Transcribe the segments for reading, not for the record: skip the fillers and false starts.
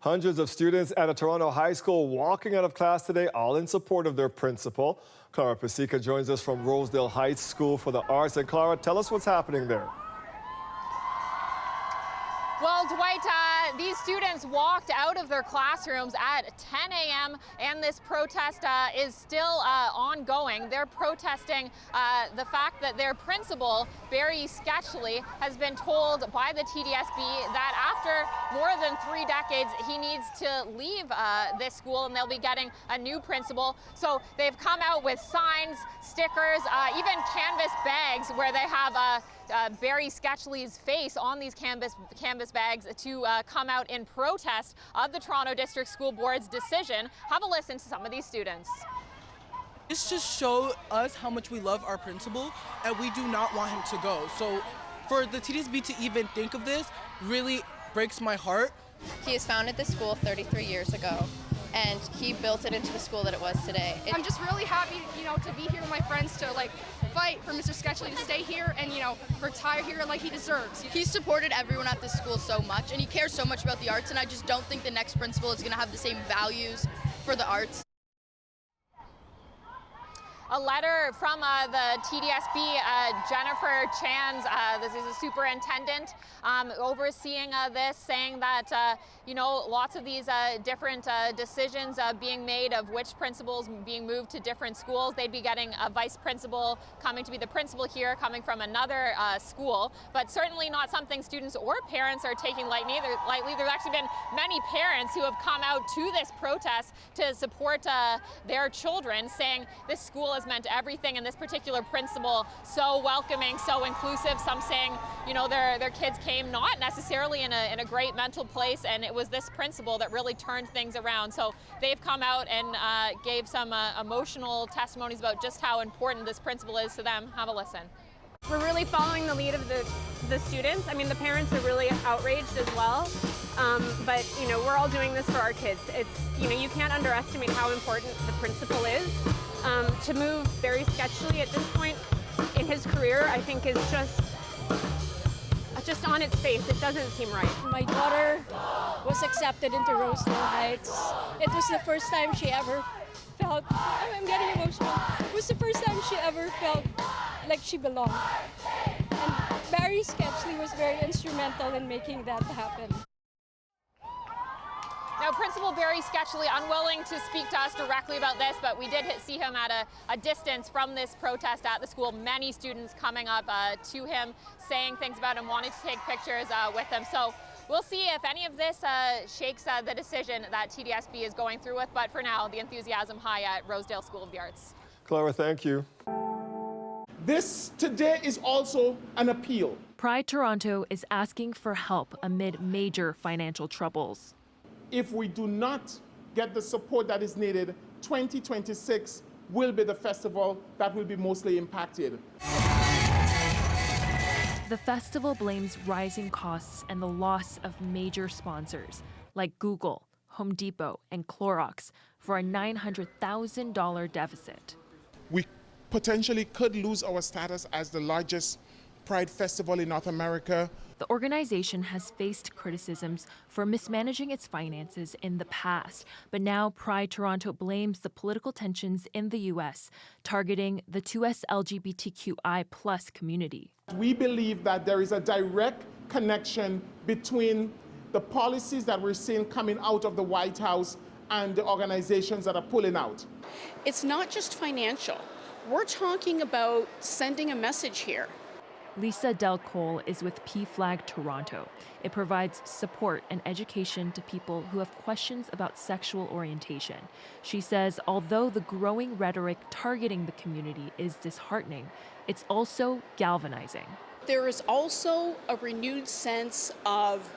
Hundreds of students at a Toronto high school walking out of class today, all in support of their principal. Clara Pasica joins us from Rosedale Heights School for the Arts. And Clara, tell us what's happening there. Well, Dwight, these students walked out of their classrooms at 10 a.m. and this protest is still ongoing. They're protesting the fact that their principal, Barry Sketchley, has been told by the TDSB that after more than 3 decades, he needs to leave this school and they'll be getting a new principal. So they've come out with signs, stickers, even canvas bags where they have Barry Sketchley's face on these canvas bags to come out in protest of the Toronto District School Board's decision. Have a listen to some of these students. This just showed us how much we love our principal and we do not want him to go. So for the TDSB to even think of this really breaks my heart. He has founded the school 33 years ago and he built it into the school that it was today. I'm just really happy, to be here with my friends to fight for Mr. Sketchley to stay here and, retire here like he deserves. He's supported everyone at this school so much and he cares so much about the arts, and I just don't think the next principal is going to have the same values for the arts. A letter from the TDSB, Jennifer Chan's, this is a superintendent overseeing this, saying that, lots of these different decisions being made of which principals being moved to different schools. They'd be getting a vice principal coming to be the principal here, coming from another school, but certainly not something students or parents are taking lightly. There's actually been many parents who have come out to this protest to support their children, saying this school has meant everything, and this particular principal so welcoming, so inclusive. Some saying, their kids came not necessarily in a great mental place, and it was this principal that really turned things around. So they've come out and gave some emotional testimonies about just how important this principal is to them. Have a listen. We're really following the lead of the students. I mean, the parents are really outraged as well. But we're all doing this for our kids. It's, you can't underestimate how important the principal is. To move Barry Sketchley at this point in his career, I think is just on its face. It doesn't seem right. My daughter was accepted into Rosedale Heights. It was the first time she ever felt, I'm getting emotional. It was the first time she ever felt like she belonged. And Barry Sketchley was very instrumental in making that happen. Now, Principal Barry Sketchley unwilling to speak to us directly about this, but we did see him at a distance from this protest at the school. Many students coming up to him, saying things about him, wanting to take pictures with him. So we'll see if any of this shakes the decision that TDSB is going through with. But for now, the enthusiasm high at Rosedale School of the Arts. Clara, thank you. This today is also an appeal. Pride Toronto is asking for help amid major financial troubles. If we do not get the support that is needed, 2026 will be the festival that will be mostly impacted. The festival blames rising costs and the loss of major sponsors like Google, Home Depot, and Clorox for a $900,000 deficit. We potentially could lose our status as the largest Pride festival in North America. The organization has faced criticisms for mismanaging its finances in the past, but now Pride Toronto blames the political tensions in the U.S. targeting the 2S LGBTQI+ community. We believe that there is a direct connection between the policies that we're seeing coming out of the White House and the organizations that are pulling out. It's not just financial. We're talking about sending a message here. Lisa Del Cole is with PFLAG Toronto. It provides support and education to people who have questions about sexual orientation. She says although the growing rhetoric targeting the community is disheartening, it's also galvanizing. There is also a renewed sense of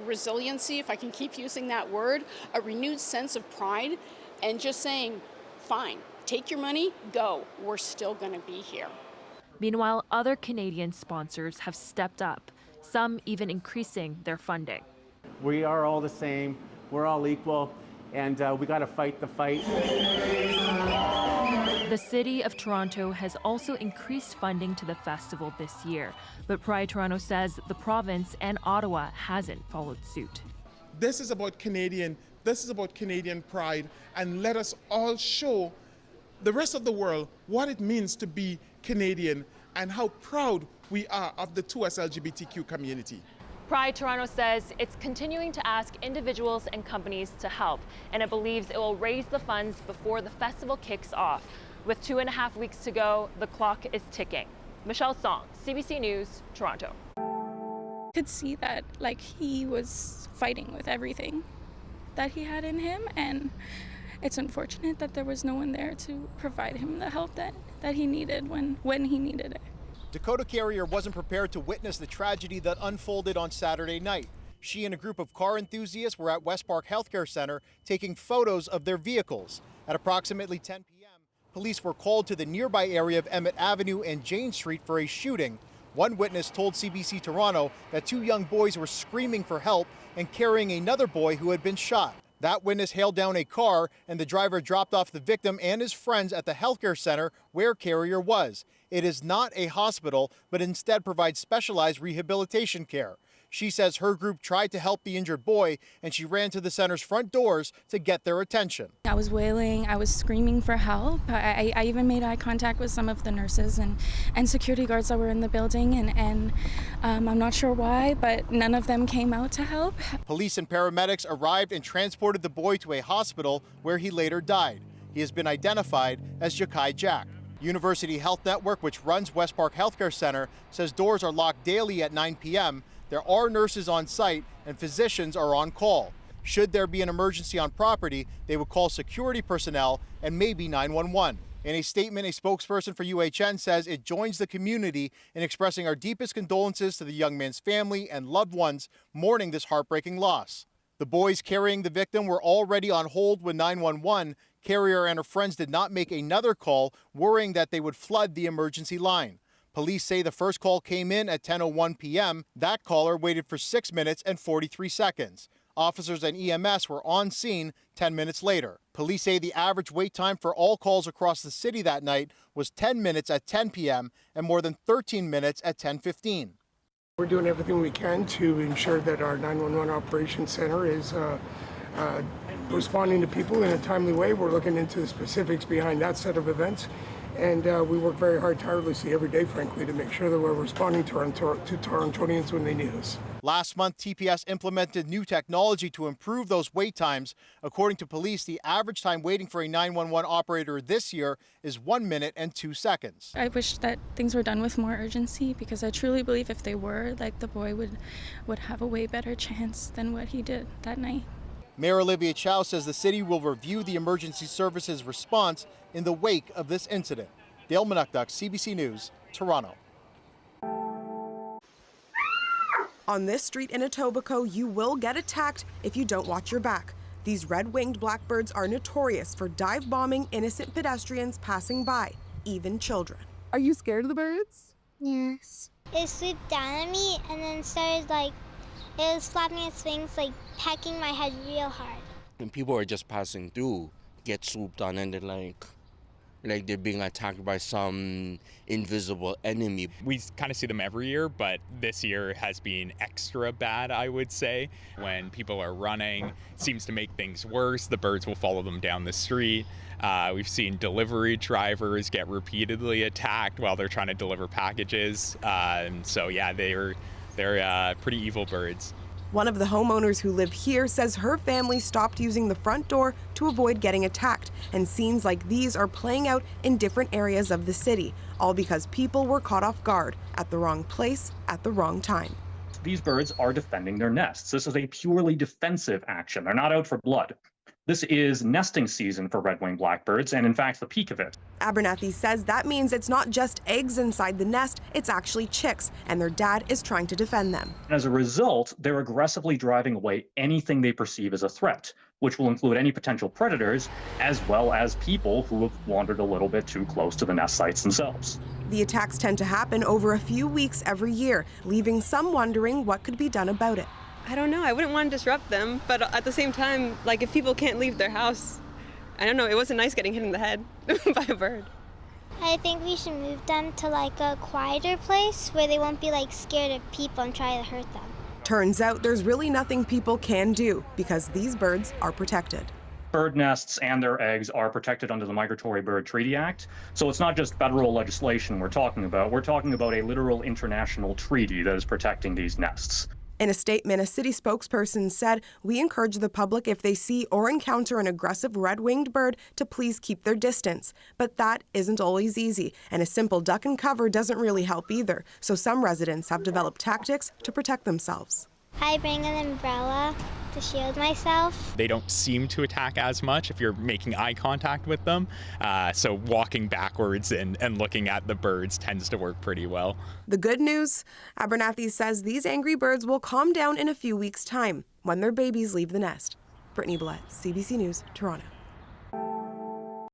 resiliency, if I can keep using that word, a renewed sense of pride, and just saying, fine, take your money, go, we're still going to be here. Meanwhile, other Canadian sponsors have stepped up, some even increasing their funding. We are all the same, we're all equal, and we got to fight the fight. The City of Toronto has also increased funding to the festival this year, but Pride Toronto says the province and Ottawa hasn't followed suit. This is about Canadian pride, and let us all show the rest of the world what it means to be Canadian and how proud we are of the 2S LGBTQ community. Pride Toronto says it's continuing to ask individuals and companies to help, and it believes it will raise the funds before the festival kicks off. With 2.5 weeks to go, the clock is ticking. Michelle Song, CBC News, Toronto. Could see that like he was fighting with everything that he had in him, and it's unfortunate that there was no one there to provide him the help that he needed when he needed it. Dakota Carrier wasn't prepared to witness the tragedy that unfolded on Saturday night. She and a group of car enthusiasts were at West Park Healthcare Center taking photos of their vehicles. At approximately 10 p.m., police were called to the nearby area of Emmett Avenue and Jane Street for a shooting. One witness told CBC Toronto that 2 young boys were screaming for help and carrying another boy who had been shot. That witness hailed down a car, and the driver dropped off the victim and his friends at the healthcare center where Carrier was. It is not a hospital, but instead provides specialized rehabilitation care. She says her group tried to help the injured boy, and she ran to the center's front doors to get their attention. I was wailing, I was screaming for help. I even made eye contact with some of the nurses and security guards that were in the building, and I'm not sure why, but none of them came out to help. Police and paramedics arrived and transported the boy to a hospital where he later died. He has been identified as Jakai Jack. University Health Network, which runs West Park Healthcare Center, says doors are locked daily at 9 p.m. There are nurses on site and physicians are on call. Should there be an emergency on property, they would call security personnel and maybe 911. In a statement, a spokesperson for UHN says it joins the community in expressing our deepest condolences to the young man's family and loved ones mourning this heartbreaking loss. The boys carrying the victim were already on hold with 911. Carrier and her friends did not make another call, worrying that they would flood the emergency line. Police say the first call came in at 10:01 p.m. That caller waited for 6 minutes and 43 seconds. Officers and EMS were on scene 10 minutes later. Police say the average wait time for all calls across the city that night was 10 minutes at 10 p.m. and more than 13 minutes at 10:15. We're doing everything we can to ensure that our 911 operations center is responding to people in a timely way. We're looking into the specifics behind that set of events. And we work very hard, tirelessly every day, frankly, to make sure that we're responding to Torontonians when they need us. Last month, TPS implemented new technology to improve those wait times. According to police, the average time waiting for a 911 operator this year is 1 minute and 2 seconds. I wish that things were done with more urgency, because I truly believe if they were, like, the boy would have a way better chance than what he did that night. Mayor Olivia Chow says the city will review the emergency services response in the wake of this incident. Dale Manukduk, CBC News, Toronto. On this street in Etobicoke, you will get attacked if you don't watch your back. These red-winged blackbirds are notorious for dive-bombing innocent pedestrians passing by, even children. Are you scared of the birds? Yes. It swooped down at me and then started it was flapping its wings, pecking my head real hard. When people are just passing through, get swooped on, and they're like they're being attacked by some invisible enemy. We kind of see them every year, but this year has been extra bad, I would say. When people are running, it seems to make things worse. The birds will follow them down the street. We've seen delivery drivers get repeatedly attacked while they're trying to deliver packages. So yeah, they're pretty evil birds. One of the homeowners who live here says her family stopped using the front door to avoid getting attacked, and scenes like these are playing out in different areas of the city, all because people were caught off guard at the wrong place at the wrong time. These birds are defending their nests. This is a purely defensive action. They're not out for blood. This is nesting season for red-winged blackbirds, and in fact, the peak of it. Abernathy says that means it's not just eggs inside the nest, it's actually chicks, and their dad is trying to defend them. As a result, they're aggressively driving away anything they perceive as a threat, which will include any potential predators, as well as people who have wandered a little bit too close to the nest sites themselves. The attacks tend to happen over a few weeks every year, leaving some wondering what could be done about it. I don't know. I wouldn't want to disrupt them, but at the same time, if people can't leave their house, I don't know. It wasn't nice getting hit in the head by a bird. I think we should move them to a quieter place where they won't be scared of people and try to hurt them. Turns out there's really nothing people can do because these birds are protected. Bird nests and their eggs are protected under the Migratory Bird Treaty Act. So it's not just federal legislation we're talking about a literal international treaty that is protecting these nests. In a statement, a city spokesperson said, "We encourage the public, if they see or encounter an aggressive red-winged bird, to please keep their distance." But that isn't always easy, and a simple duck and cover doesn't really help either. So some residents have developed tactics to protect themselves. I bring an umbrella to shield myself. They don't seem to attack as much if you're making eye contact with them. So walking backwards and looking at the birds tends to work pretty well. The good news, Abernathy says these angry birds will calm down in a few weeks' time when their babies leave the nest. Brittany Blatt, CBC News, Toronto.